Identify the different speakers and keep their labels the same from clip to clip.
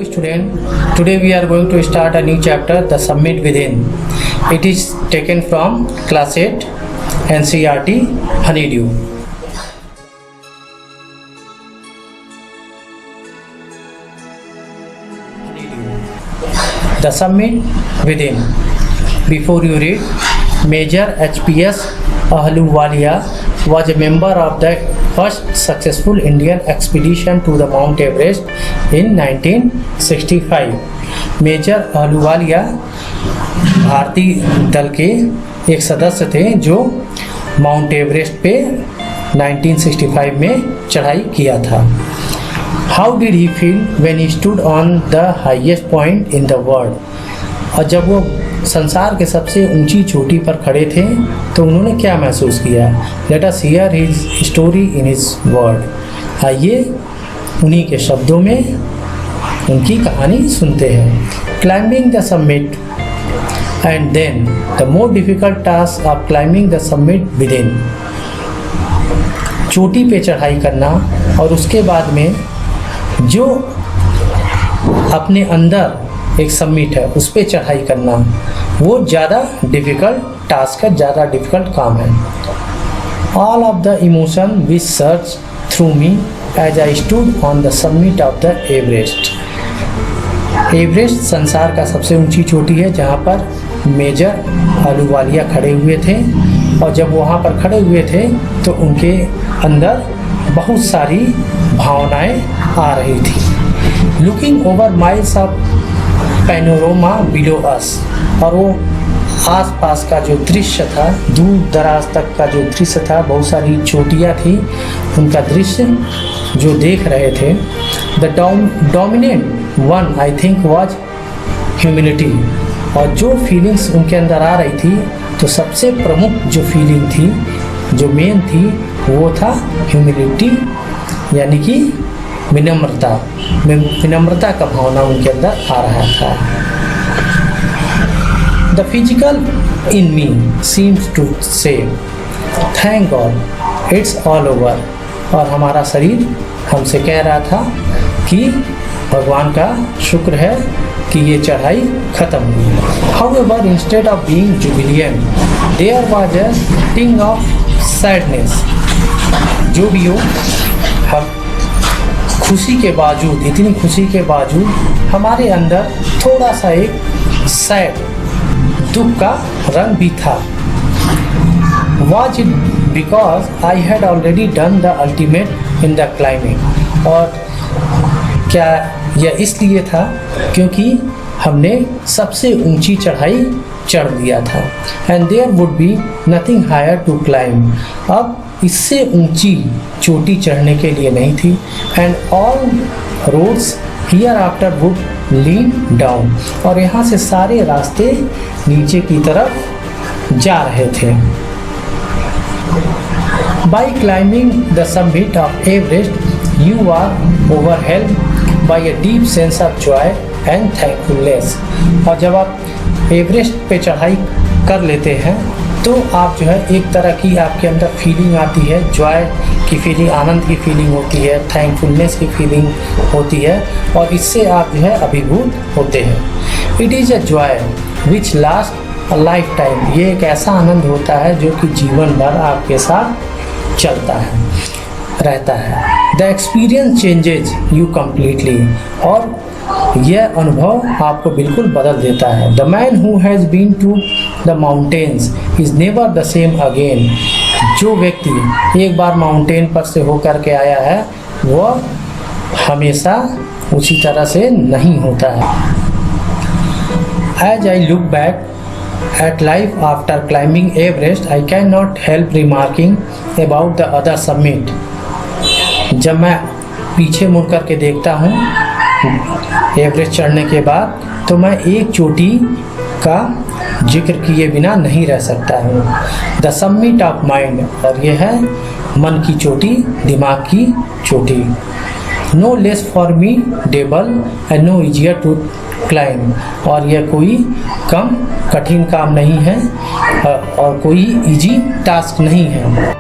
Speaker 1: student, today we are going to start a new chapter, The Summit Within. It is taken from class 8 NCERT Honeydew. The Summit Within. Before you read, Major HPS Ahluwalia was a member of the first successful Indian expedition to the Mount Everest in 1965. Major Ahluwalia भारतीय दल के एक सदस्य थे जो mount Everest पे 1965 में चढ़ाई किया था. How did he feel when he stood on the highest point in the world. और जब वो संसार के सबसे ऊंची चोटी पर खड़े थे तो उन्होंने क्या महसूस किया. Let us hear his story in his word. आइए उन्हीं के शब्दों में उनकी कहानी सुनते हैं. Climbing the summit and then the more difficult task of climbing the summit within. चोटी पे चढ़ाई करना और उसके बाद में जो अपने अंदर एक समिट है उस पर चढ़ाई करना, वो ज़्यादा डिफ़िकल्ट टास्क है, ज़्यादा डिफ़िकल्ट काम है. All of the emotion which search through me as I stood on the summit of the Everest. Everest संसार का सबसे ऊंची चोटी है जहाँ पर मेजर अहलूवालिया खड़े हुए थे. और जब वहाँ पर खड़े हुए थे तो उनके अंदर बहुत सारी भावनाएं आ रही थी. Looking over miles of panorama below us. और वो आसपास का जो दृश्य था, दूर दराज तक का जो दृश्य था, बहुत सारी चोटियाँ थी, उनका दृश्य जो देख रहे थे. The dominant one I think was humility. और जो फीलिंग्स उनके अंदर आ रही थी तो सबसे प्रमुख जो फीलिंग थी, जो मेन थी, वो था ह्यूमिलिटी, यानी कि विनम्रता. विनम्रता का भावना उनके अंदर आ रहा था. The physical in me seems to say thank God it's all over. और हमारा शरीर हमसे कह रहा था कि भगवान का शुक्र है कि ये चढ़ाई खत्म हुई. However instead of being jubilant there was a thing of sadness. जो भी हो, हम खुशी के बावजूद, इतनी खुशी के बावजूद हमारे अंदर थोड़ा सा एक सैड, दुख का रंग भी था. Was it because I had already done the ultimate in the climbing. और क्या यह इसलिए था क्योंकि हमने सबसे ऊंची चढ़ाई चढ़ लिया था. And there would be nothing higher to climb. अब इससे ऊंची चोटी चढ़ने के लिए नहीं थी. And all roads hereafter would lead down. और यहाँ से सारे रास्ते नीचे की तरफ जा रहे थे. By climbing the summit of Everest you are overwhelmed by a deep sense of joy and thankfulness. और जब आप एवरेस्ट पे चढ़ाई कर लेते हैं तो आप जो है एक तरह की आपके अंदर फीलिंग आती है, जॉय की फीलिंग, आनंद की फीलिंग होती है, थैंकफुलनेस की फीलिंग होती है. और इससे आप जो है अभिभूत होते हैं. It is a joy which last a life time. ये एक ऐसा आनंद होता है जो कि जीवन भर आपके साथ चलता है, रहता है. The experience changes you completely. और यह अनुभव आपको बिल्कुल बदल देता है. The man who has been to the mountains is never the same again. जो व्यक्ति एक बार माउंटेन पर से होकर के आया है वह हमेशा उसी तरह से नहीं होता है. As I look back at life after climbing Everest, I cannot help remarking about the other summit. जब मैं पीछे मुड़ कर के देखता हूँ एवरेस्ट चढ़ने के बाद तो मैं एक चोटी का जिक्र किए बिना नहीं रह सकता हूँ. The summit of mind. और यह है मन की चोटी, दिमाग की चोटी. No less formidable and no easier to climb. और यह कोई कम कठिन काम नहीं है और कोई इजी टास्क नहीं है.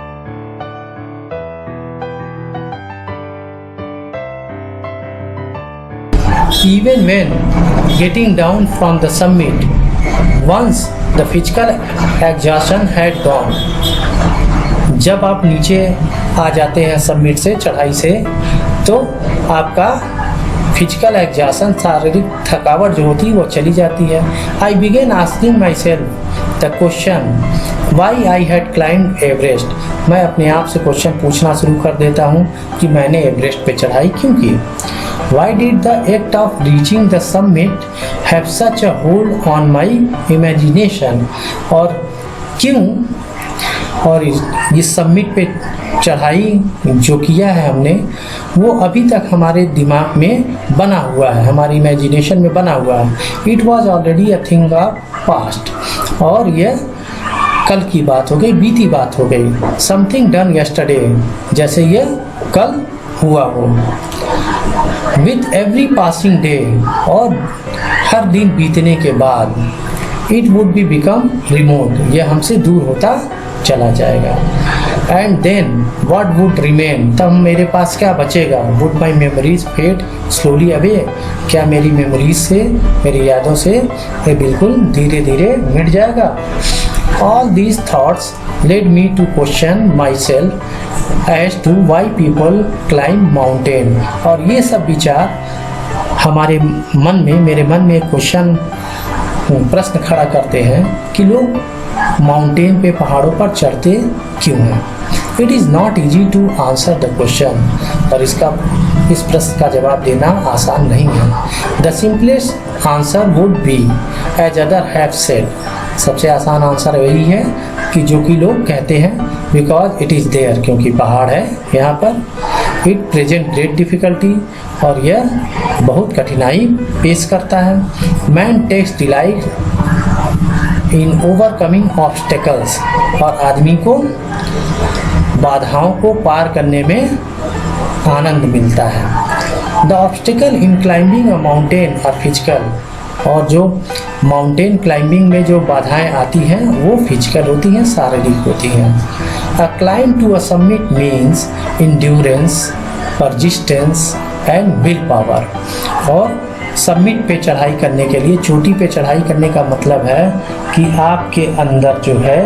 Speaker 1: even when getting down from the summit, once the physical exhaustion had gone. जब आप नीचे आ जाते हैं सबमिट से, चढ़ाई से, तो आपका फिजिकल एग्जॉशन, शारीरिक थकावट जो होती है वो चली जाती है. I began asking myself the question why I had climb Everest. मैं अपने आप से क्वेश्चन पूछना शुरू कर देता हूँ कि मैंने एवरेस्ट पे चढ़ाई क्यों की. Why did the act of reaching the summit have such a hold on my imagination. और क्यों, और इस समिट पे चढ़ाई जो किया है हमने, वो अभी तक हमारे दिमाग में बना हुआ है, हमारी इमेजिनेशन में बना हुआ है. It was already a thing of past. और यह कल की बात हो गई, बीती बात हो गई. समथिंग डन यस्टरडे, जैसे यह कल हुआ हो. विथ एवरी पासिंग डे, और हर दिन बीतने के बाद, it would be become remote, यह हमसे दूर होता चला जाएगा. And then what would remain, तब मेरे पास क्या बचेगा. Would my memories fade slowly away, क्या मेरी मेमोरीज से, मेरी यादों से ये बिल्कुल धीरे धीरे मिट जाएगा. All these thoughts led me to question myself as to why people climb mountain. और ये सब विचार हमारे मन में, मेरे मन में एक क्वेश्चन, प्रश्न खड़ा करते हैं कि लोग माउंटेन पे, पहाड़ों पर चढ़ते क्यों हैं. It is not easy to answer the question. और इस प्रश्न का जवाब देना आसान नहीं है. The simplest answer would be as other have said. सबसे आसान आंसर वही है कि जो कि लोग कहते हैं, बिकॉज इट इज़ देयर, क्योंकि पहाड़ है यहाँ पर. इट प्रेजेंट ग्रेट डिफ़िकल्टी, और यह बहुत कठिनाई पेश करता है. Man takes delight in overcoming obstacles, और आदमी को बाधाओं को पार करने में आनंद मिलता है. The obstacle in climbing a mountain are physical, और जो माउंटेन क्लाइंबिंग में जो बाधाएं आती हैं वो फिजिकल होती हैं, शारीरिक होती हैं. A climb to a summit means endurance, persistence and will power. और समिट पे चढ़ाई करने के लिए, चोटी पे चढ़ाई करने का मतलब है कि आपके अंदर जो है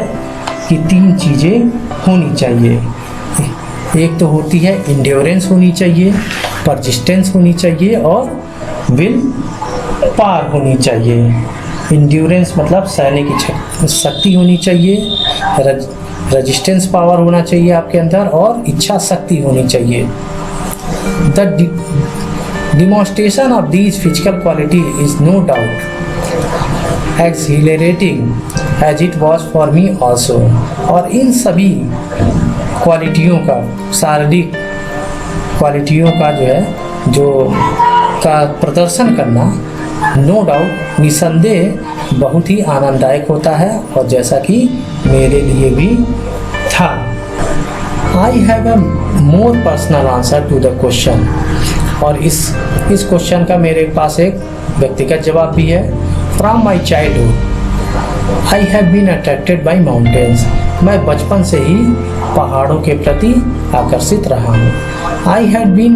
Speaker 1: कि 3 चीज़ें होनी चाहिए. एक तो होती है इंड्योरेंस होनी चाहिए, परजिस्टेंस होनी चाहिए, और विल पावर होनी चाहिए. इंड्योरेंस मतलब सहने की शक्ति होनी चाहिए, रेजिस्टेंस पावर होना चाहिए आपके अंदर, और इच्छा शक्ति होनी चाहिए. The demonstration of these physical quality is no doubt exhilarating as it was for me also. और इन सभी क्वालिटियों का, शारीरिक क्वालिटियों का जो है, जो का प्रदर्शन करना, नो डाउट, निसंदेह बहुत ही आनंददायक होता है, और जैसा कि मेरे लिए भी था. I have a more personal answer to the question. और इस क्वेश्चन का मेरे पास एक व्यक्तिगत जवाब भी है. From my childhood I have been attracted by mountains. मैं बचपन से ही पहाड़ों के प्रति आकर्षित रहा हूँ. I had been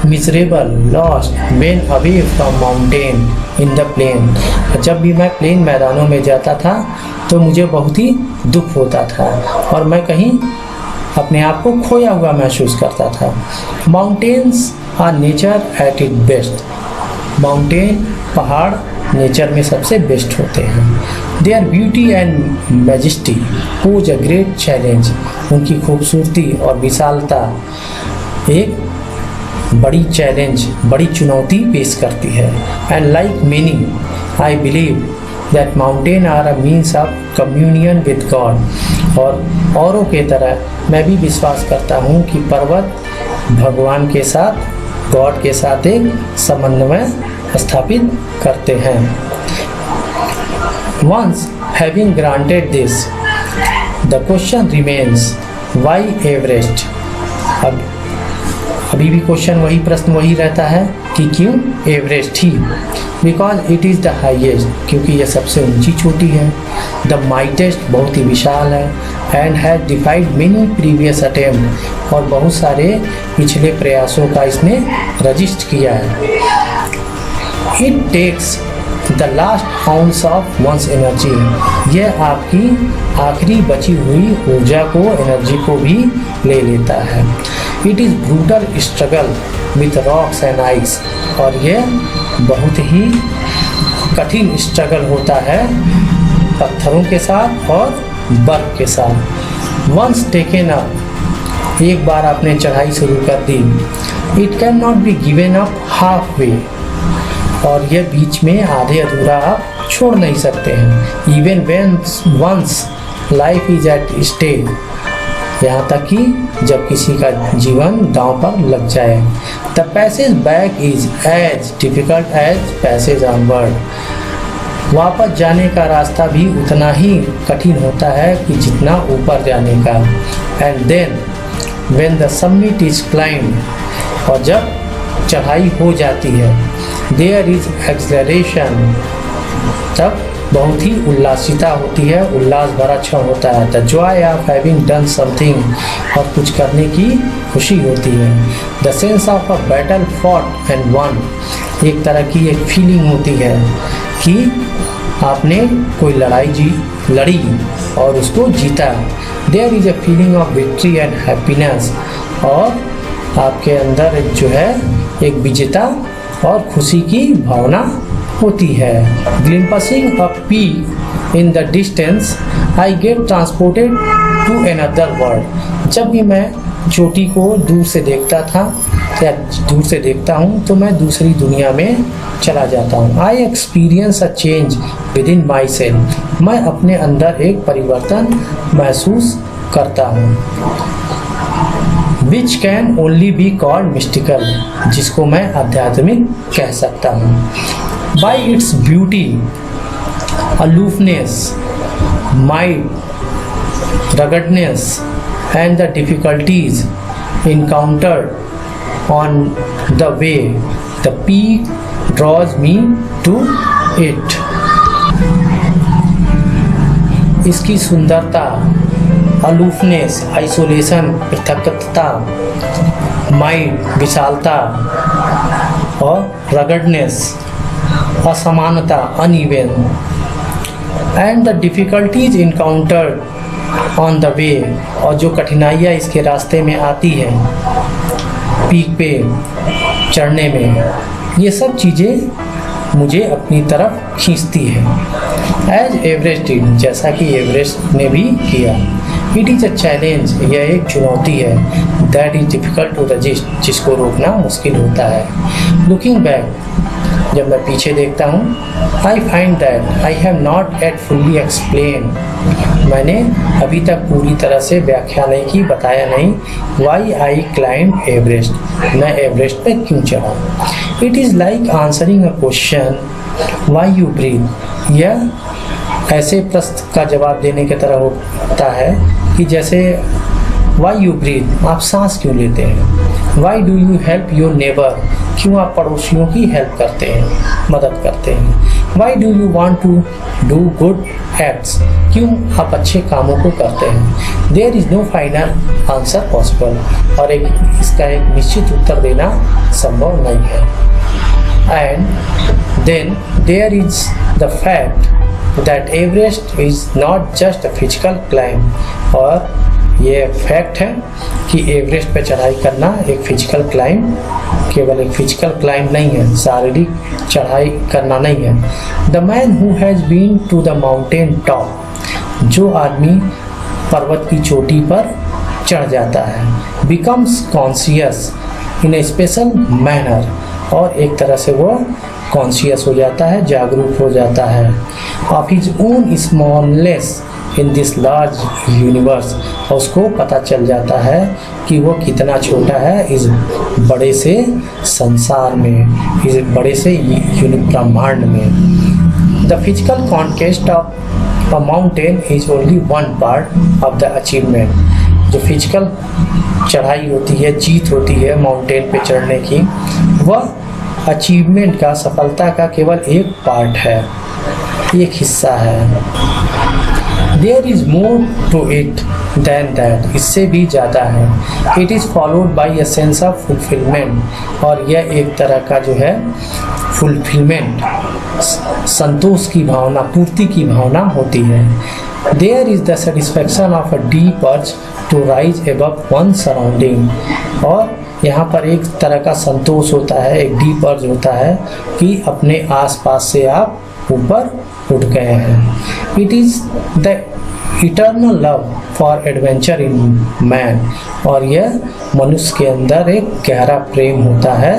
Speaker 1: miserable, lost when away from mountain in the plain. जब भी मैं प्लेन मैदानों में जाता था तो मुझे बहुत ही दुख होता था, और मैं कहीं अपने आप को खोया हुआ महसूस करता था. Mountains are nature at it best. Mountain, पहाड़ नेचर में सबसे बेस्ट होते हैं. Their beauty and majesty pose a great challenge. उनकी खूबसूरती और विशालता एक बड़ी चैलेंज, बड़ी चुनौती पेश करती है. And like many I believe that mountain are a means of communion with God. और औरों के तरह मैं भी विश्वास करता हूँ कि पर्वत भगवान के साथ, गॉड के साथ एक समन्वय स्थापित करते हैं. Once having granted this, the question remains, why Everest? अब अभी भी क्वेश्चन वही, प्रश्न वही रहता है कि क्यों Everest he. Because it is the highest, क्योंकि यह सबसे ऊंची चोटी है. द माइटेस्ट, बहुत ही विशाल है. And has डिफाइड many previous attempt, और बहुत सारे पिछले प्रयासों का इसने रजिस्ट किया है. It takes the last ounce of one's energy, यह आपकी आखिरी बची हुई ऊर्जा को, एनर्जी को भी ले लेता है। It is brutal struggle with rocks and ice, और यह बहुत ही कठिन स्ट्रगल होता है पत्थरों के साथ और बर्फ के साथ। वंस टेकन अप, एक बार आपने चढ़ाई शुरू कर दी, it can not be given up half way, और यह बीच में आधे अधूरा आप छोड़ नहीं सकते हैं। Even when one's life is at stake, यहाँ तक कि जब किसी का जीवन दांव पर लग जाए। The passage back is as difficult as passage onward, वापस जाने का रास्ता भी उतना ही कठिन होता है कि जितना ऊपर जाने का। And then when the summit is climbed, और जब चढ़ाई हो जाती है, देयर इज एक्सलरेशन, तब बहुत ही उल्लासिता होती है, उल्लास भरा क्षण होता है। The Joy of having done something, और कुछ करने की खुशी होती है। The sense of a battle fought and one, एक तरह की एक फीलिंग होती है कि आपने कोई लड़ाई लड़ी और उसको जीता। There is a feeling of victory and happiness, और आपके अंदर जो है एक विजेता और खुशी की भावना होती है। Glimpsing a peak in the distance, I get transported to another world, जब भी मैं चोटी को दूर से देखता था या दूर से देखता हूँ तो मैं दूसरी दुनिया में चला जाता हूँ। I experience a change within myself, मैं अपने अंदर एक परिवर्तन महसूस करता हूँ। Which can only be called mystical, जिसको मैं आध्यात्मिक कह सकता हूँ। By its beauty, aloofness, might, ruggedness and the difficulties encountered on the way, the peak draws me to it. इसकी सुंदरता, अलूफनेस, आइसोलेशन, पृथकता, माइट, विशालता, और रगडनेस, असमानता, uneven, and the difficulties encountered on the way, और जो कठिनाइयाँ इसके रास्ते में आती हैं पीक पे चढ़ने में, ये सब चीज़ें मुझे अपनी तरफ खींचती है। एज एवरेस्ट डिड, जैसा कि एवरेस्ट ने भी किया। इट इज़ अ चैलेंज, यह एक चुनौती है। That is difficult to resist, जिसको रोकना मुश्किल होता है। लुकिंग बैक, जब मैं पीछे देखता हूँ, I find that I have not at fully explain, मैंने अभी तक पूरी तरह से व्याख्या नहीं की, बताया नहीं। वाई आई क्लाइंब एवरेस्ट, मैं एवरेस्ट पे क्यों चढ़ा। It is like answering a question why you breathe, यह ऐसे प्रश्न का जवाब देने की तरह होता है कि जैसे वाई यू ब्रीथ, आप सांस क्यों लेते हैं। Why do you help your neighbour, क्यों आप पड़ोसियों की हेल्प करते हैं, मदद करते हैं। Why do you want to do good acts, क्यों आप अच्छे कामों को करते हैं। There is no final answer possible, और इसका एक निश्चित उत्तर देना संभव नहीं है। And then there is the fact that Everest is not just a physical climb, और ये फैक्ट है कि एवरेस्ट पे चढ़ाई करना एक फिजिकल क्लाइंब, केवल एक फिजिकल क्लाइंब नहीं है, शारीरिक चढ़ाई करना नहीं है। The man who has been to the mountain top, जो आदमी पर्वत की चोटी पर चढ़ जाता है, becomes conscious in a special manner, और एक तरह से वो कॉन्शियस हो जाता है, जागरूक हो जाता है। Of his own smallness in this large universe, और उसको पता चल जाता है कि वो कितना छोटा है इस बड़े से संसार में, इस बड़े से ब्रह्मांड में। The physical conquest of a mountain is only one part of the achievement, जो फिजिकल चढ़ाई होती है, जीत होती है माउंटेन पे चढ़ने की, वह अचीवमेंट का, सफलता का केवल एक पार्ट है, एक हिस्सा है। There is more to it than that, इससे भी ज़्यादा है। It is followed by a sense of fulfilment, और यह एक तरह का जो है फुलफिलमेंट, संतोष की भावना, पूर्ति की भावना होती है। There is the satisfaction of a deep urge to rise above one surrounding, और यहाँ पर एक तरह का संतोष होता है, एक डीप अर्ज होता है कि अपने आसपास से आप ऊपर उठ गए हैं। It is the eternal love for adventure in man, और यह मनुष्य के अंदर एक गहरा प्रेम होता है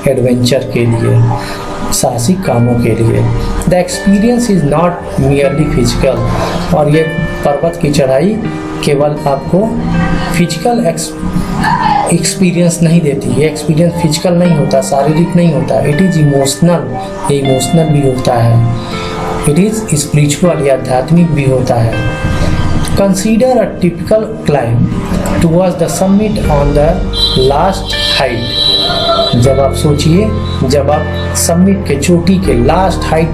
Speaker 1: एडवेंचर के लिए, साहसिक कामों के लिए। The experience is not merely physical, और ये पर्वत की चढ़ाई केवल आपको फिजिकल एक्सपीरियंस नहीं देती, ये एक्सपीरियंस फिजिकल नहीं होता, शारीरिक नहीं होता। इट इज़ इमोशनल, ये इमोशनल भी होता है। इट इज़ स्पिरिचुअल, या आध्यात्मिक भी होता है। Consider a typical climb towards the summit on the last height. जब आप सोचिए, जब आप समिट के चोटी के लास्ट हाइट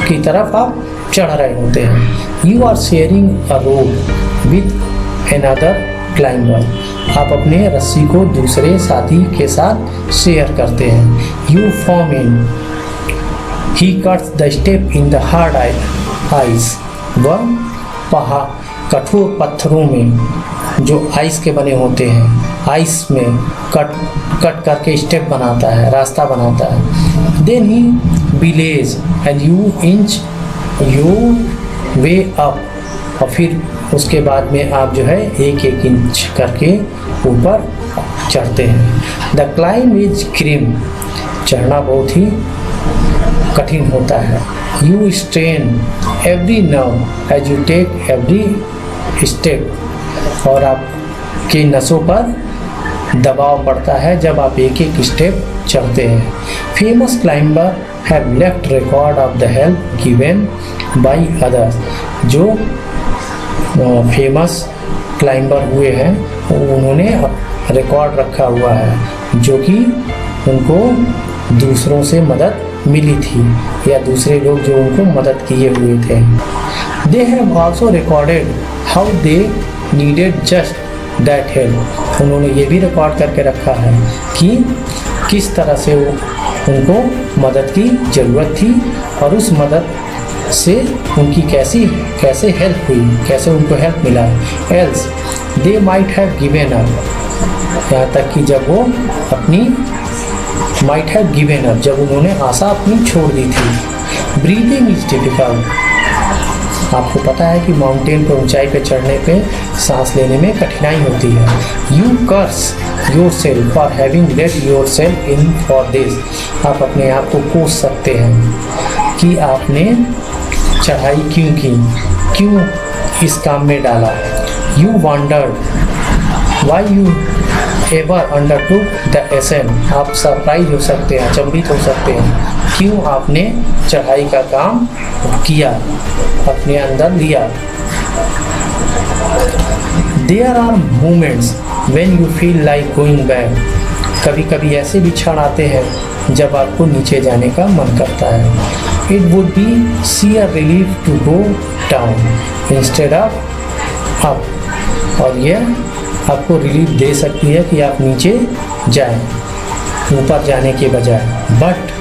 Speaker 1: की तरफ आप चढ़ रहे होते हैं, you are sharing a rope with another climber, आप अपने रस्सी को दूसरे साथी के साथ शेयर करते हैं। You form in, he cuts the step in the hard ice, वह कठोर पत्थरों में जो आइस के बने होते हैं, आइस में कट करके स्टेप बनाता है, रास्ता बनाता है। Then he belays and you inch your way up, और फिर उसके बाद में आप जो है एक एक इंच करके ऊपर चढ़ते हैं। द क्लाइंब इज ग्रिम, चढ़ना बहुत ही कठिन होता है। You strain every nerve as you take every step, और आपकी नसों पर दबाव पड़ता है जब आप एक एक स्टेप चढ़ते हैं। Famous climber have left record of the help given by others, जो फेमस क्लाइंबर हुए हैं उन्होंने रिकॉर्ड रखा हुआ है, जो कि उनको दूसरों से मदद मिली थी, या दूसरे लोग जो उनको मदद किए हुए थे। They have also recorded how they needed just that help, उन्होंने ये भी रिकॉर्ड करके रखा है कि किस तरह से उनको मदद की ज़रूरत थी, और उस मदद से उनकी कैसे हेल्प हुई, कैसे उनको हेल्प मिला। Else they might have given up, यहाँ तक कि जब वो अपनी माइट हैव गिवन अप, जब उन्होंने आशा अपनी छोड़ दी थी। ब्रीदिंग इज डिफिकल्ट, आपको पता है कि माउंटेन पर, ऊंचाई पे चढ़ने पे सांस लेने में कठिनाई होती है। You curse yourself for having let yourself in for this, आप अपने आप को कोस सकते हैं कि आपने चढ़ाई क्यों की, क्यों इस काम में डाला। You wondered why you ever undertook the ascent, आप सरप्राइज हो सकते हैं, अचंभित हो सकते हैं, क्यों आपने चढ़ाई का काम किया, अपने अंदर लिया। There are moments when you feel like going back, कभी कभी ऐसे भी क्षण आते हैं जब आपको नीचे जाने का मन करता है। It would be sheer relief to go down instead of up, और यह आपको रिलीफ दे सकती है कि आप नीचे जाएं, ऊपर जाने के बजाय। But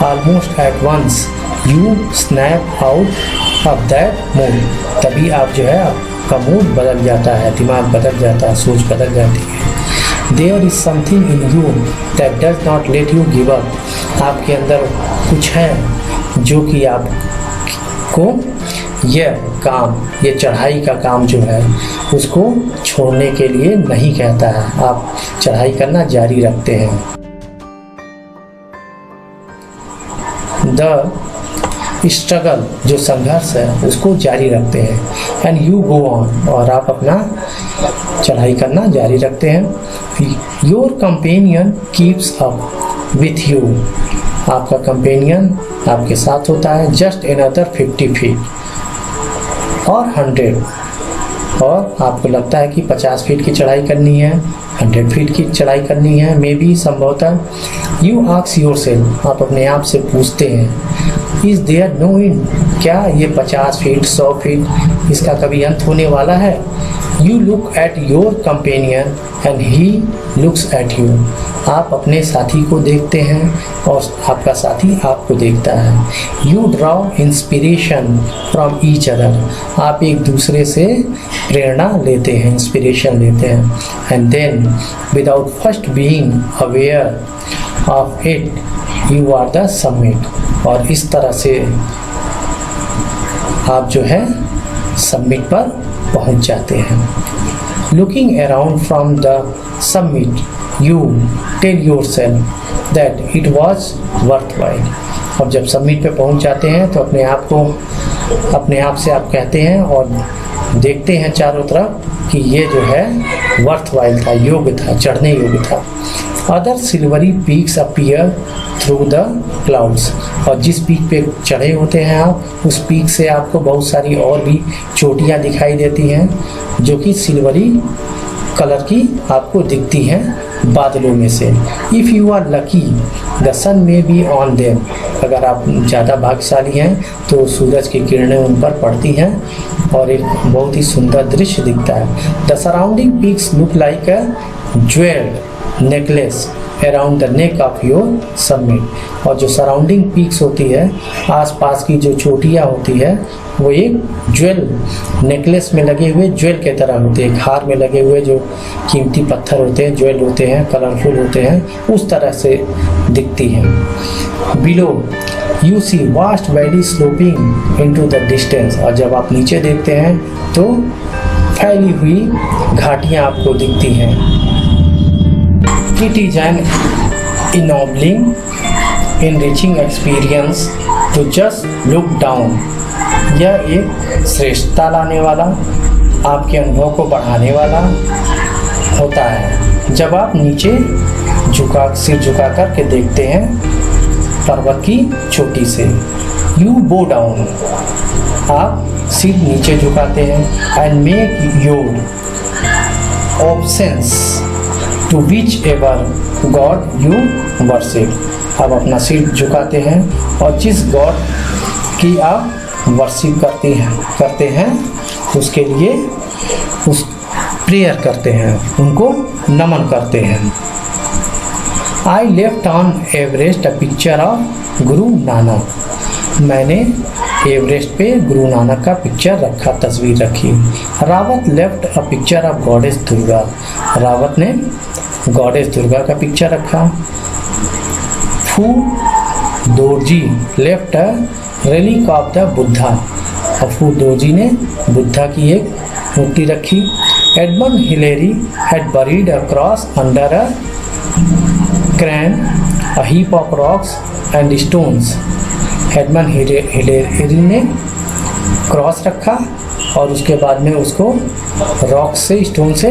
Speaker 1: almost at once you snap out of that mood, तभी आप जो है आपका मूड बदल जाता है, दिमाग बदल जाता है, सोच बदल जाती है। There is something in you that does not let you give up, आपके अंदर कुछ है जो कि आपको यह काम, ये चढ़ाई का काम जो है उसको छोड़ने के लिए नहीं कहता है, आप चढ़ाई करना जारी रखते हैं। द स्ट्रगल, जो संघर्ष है उसको जारी रखते हैं। एंड यू गो ऑन, और आप अपना चढ़ाई करना जारी रखते हैं। Your companion keeps up with you, आपका कंपेनियन आपके साथ होता है। जस्ट अनदर 50 फीट और 100, और आपको लगता है कि 50 फीट की चढ़ाई करनी है, 100 फीट की चढ़ाई करनी है, मे बी संभवतः। यू आस्क योर सेल्फ, आप अपने आप से पूछते हैं इज देयर नो एंड, क्या ये 50 फीट 100 फीट इसका कभी अंत होने वाला है? You look at your companion and he looks at you, आप अपने साथी को देखते हैं और आपका साथी आपको देखता है। You draw inspiration from each other, आप एक दूसरे से प्रेरणा लेते हैं, इंस्पिरेशन लेते हैं। And then without first being aware of it you are the summit, और इस तरह से आप जो है समिट पर पहुंच जाते हैं। Looking around from the summit you tell yourself that it was worthwhile, और जब समिट पे पहुंच जाते हैं तो अपने आप से आप कहते हैं और देखते हैं चारों तरफ कि ये जो है वर्थवाइल था, योग्य था, चढ़ने योग्य था। Other silvery peaks appear through the clouds, और जिस पीक पे चढ़े होते हैं आप, उस पीक से आपको बहुत सारी और भी चोटियाँ दिखाई देती हैं जो कि सिल्वरी कलर की आपको दिखती हैं बादलों में से। If you are lucky the sun may be on them, अगर आप ज़्यादा भाग्यशाली हैं तो सूरज की किरणें उन पर पड़ती हैं और एक बहुत ही सुंदर दृश्य दिखता है। The surrounding peaks look like a jewelled necklace around the neck of your summit, और जो सराउंडिंग पीक्स होती है, आसपास की जो चोटियाँ होती है, वो एक ज्वेल नेकलेस में लगे हुए ज्वेल के तरह होते हैं, हार में लगे हुए जो कीमती पत्थर होते हैं, ज्वेल होते हैं, कलरफुल होते हैं, उस तरह से दिखती हैं। Below you see vast valley sloping into the distance, और जब आप नीचे देखते हैं तो फैली हुई घाटियाँ आपको दिखती हैं। It is an ennobling enriching experience to just look down, यह एक श्रेष्ठता लाने वाला, आपके अनुभव को बढ़ाने वाला होता है जब आप नीचे सिर झुका कर के देखते हैं पर्वत की चोटी से। यू बो डाउन, आप सिर नीचे झुकाते हैं। And make your obeisance to whichever god you worship, आप अपना सिर झुकाते हैं और जिस गॉड की आप वर्शिप करते हैं उसके लिए उस प्रेयर करते हैं, उनको नमन करते हैं। I left on Everest a picture of Guru Nanak, मैंने एवरेस्ट पे गुरु नानक का पिक्चर रखा, तस्वीर रखी। Rawat left a picture of goddess Durga, Rawat ने गॉडेस दुर्गा का पिक्चर रखा। Phu Dorji left a relic of the Buddha, और फू दोरजी ने बुद्धा की एक मूर्ति रखी। Edmund Hillary had buried a cross under a cairn a heap of rocks and stones, Edmund Hillary ने क्रॉस रखा और उसके बाद में उसको रॉक से, स्टोन से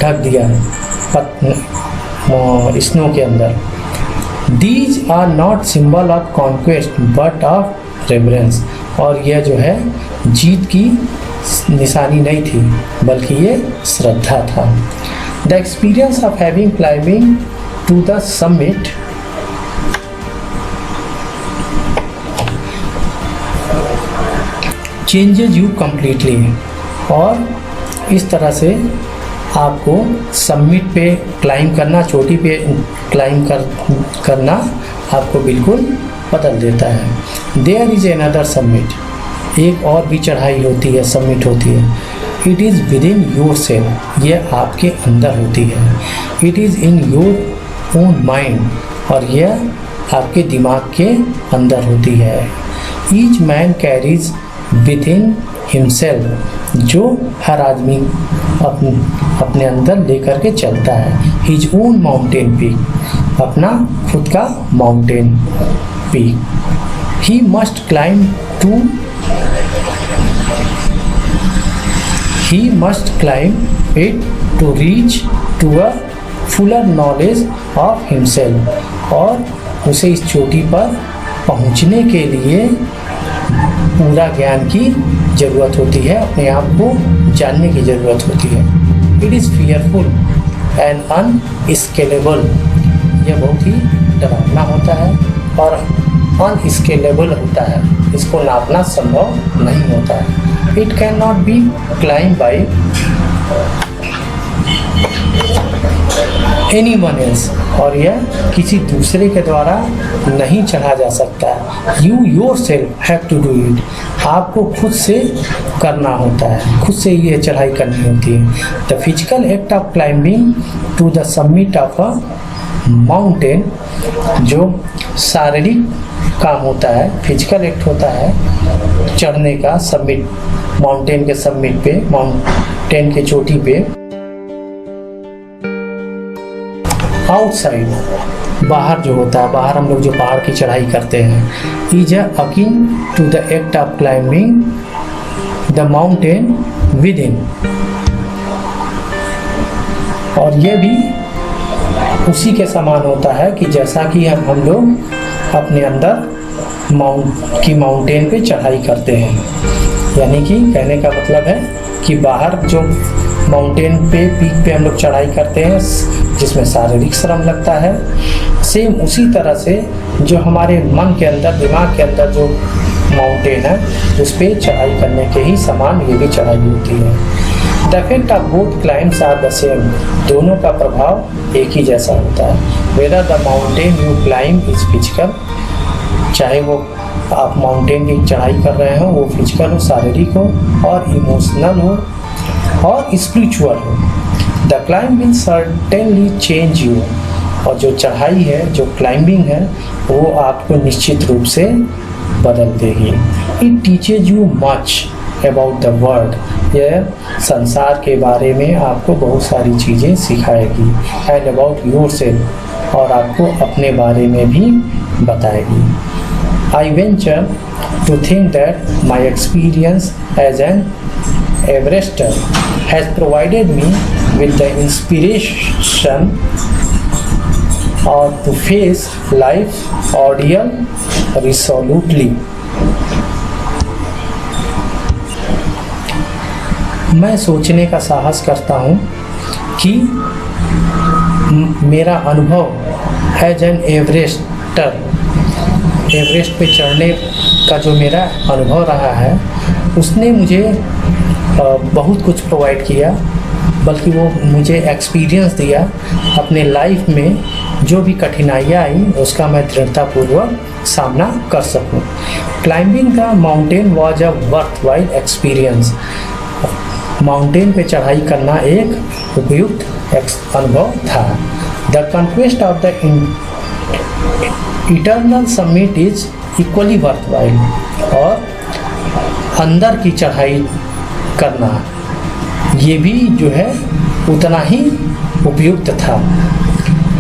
Speaker 1: ढक दिया स्नो के अंदर। These are not symbol of conquest but of reverence, और यह जो है जीत की निशानी नहीं थी बल्कि ये श्रद्धा था। The experience of having climbing to the summit changes you completely, और इस तरह से आपको समिट पे क्लाइंब करना, चोटी पे क्लाइंब करना आपको बिल्कुल बदल देता है। देयर इज़ अनदर समिट, एक और भी चढ़ाई होती है, समिट होती है। It is with in your self, यह आपके अंदर होती है। It is in your own mind, और यह आपके दिमाग के अंदर होती है। Each man carries with in himself, जो हर आदमी अपने अंदर लेकर के चलता है। हिज ओन माउंटेन पीक, अपना खुद का mountain peak. He must climb it to reach to a fuller knowledge of himself, और उसे इस चोटी पर पहुंचने के लिए पूरा ज्ञान की ज़रूरत होती है, अपने आप को जानने की ज़रूरत होती है। इट इज़ फियरफुल एंड अनस्केलेबल, यह बहुत ही डरावना होता है और अनस्केलेबल होता है, इसको नापना संभव नहीं होता है। It can not B climb by anyone else, और यह किसी दूसरे के द्वारा नहीं चढ़ा जा सकता। You yourself have to do it, आपको खुद से करना होता है, खुद से ये चढ़ाई करनी होती है। The physical act of climbing to the summit of a mountain, जो शारीरिक काम होता है, फिजिकल एक्ट होता है चढ़ने का, समिट, माउंटेन के समिट पे, माउंटेन के चोटी पे। आउटसाइड, बाहर जो होता है, बाहर हम लोग जो पहाड़ की चढ़ाई करते हैं, is akin to the act of climbing the mountain within, और ये भी उसी के समान होता है कि जैसा कि हम लोग अपने अंदर माउंटेन पे चढ़ाई करते हैं। यानी कि कहने का मतलब है कि बाहर जो माउंटेन पे, पीक पे हम लोग चढ़ाई करते हैं जिसमें शारीरिक श्रम लगता है, सेम उसी तरह से जो हमारे मन के अंदर, दिमाग के अंदर जो माउंटेन है उस पर चढ़ाई करने के ही समान ये भी चढ़ाई होती है। The effect of both climbs are the same, दोनों का प्रभाव एक ही जैसा होता है। Whether the mountain you climb is physical, चाहे वो आप माउंटेन की चढ़ाई कर रहे हो वो फिजिकल हो, शारीरिक हो, और इमोशनल हो और स्पिरिचुअल हो। The climb will certainly change you, और जो चढ़ाई है, जो क्लाइंबिंग है, वो आपको निश्चित रूप से बदल देगी। It teaches you much about the world, यह संसार के बारे में आपको बहुत सारी चीज़ें सिखाएगी। एंड अबाउट योरसेल्फ, और आपको अपने बारे में भी बताएगी। I venture to think that my experience as an Everester has provided me with the inspiration or to face life ordeal resolutely. मैं सोचने का साहस करता हूँ कि मेरा अनुभव एज एन एवरेस्टर, एवरेस्ट पे चढ़ने का जो मेरा अनुभव रहा है, उसने मुझे बहुत कुछ प्रोवाइड किया, बल्कि वो मुझे एक्सपीरियंस दिया। अपने लाइफ में जो भी कठिनाइयाँ आई उसका मैं दृढ़तापूर्वक सामना कर सकूं। Climbing the mountain was a worthwhile experience, mountain पे चढ़ाई करना एक उपयुक्त अनुभव था। The conquest of the eternal summit is equally worthwhile, और अंदर की चढ़ाई करना ये भी जो है उतना ही उपयुक्त था।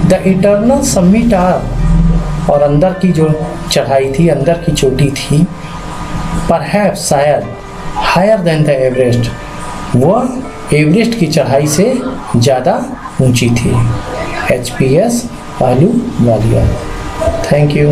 Speaker 1: द इटर्नल समिट आर, और अंदर की जो चढ़ाई थी, अंदर की चोटी थी, परहैप्स शायद हायर देन द एवरेस्ट, वह एवरेस्ट की चढ़ाई से ज़्यादा ऊंची थी। HPS आलूवालिया। Thank you.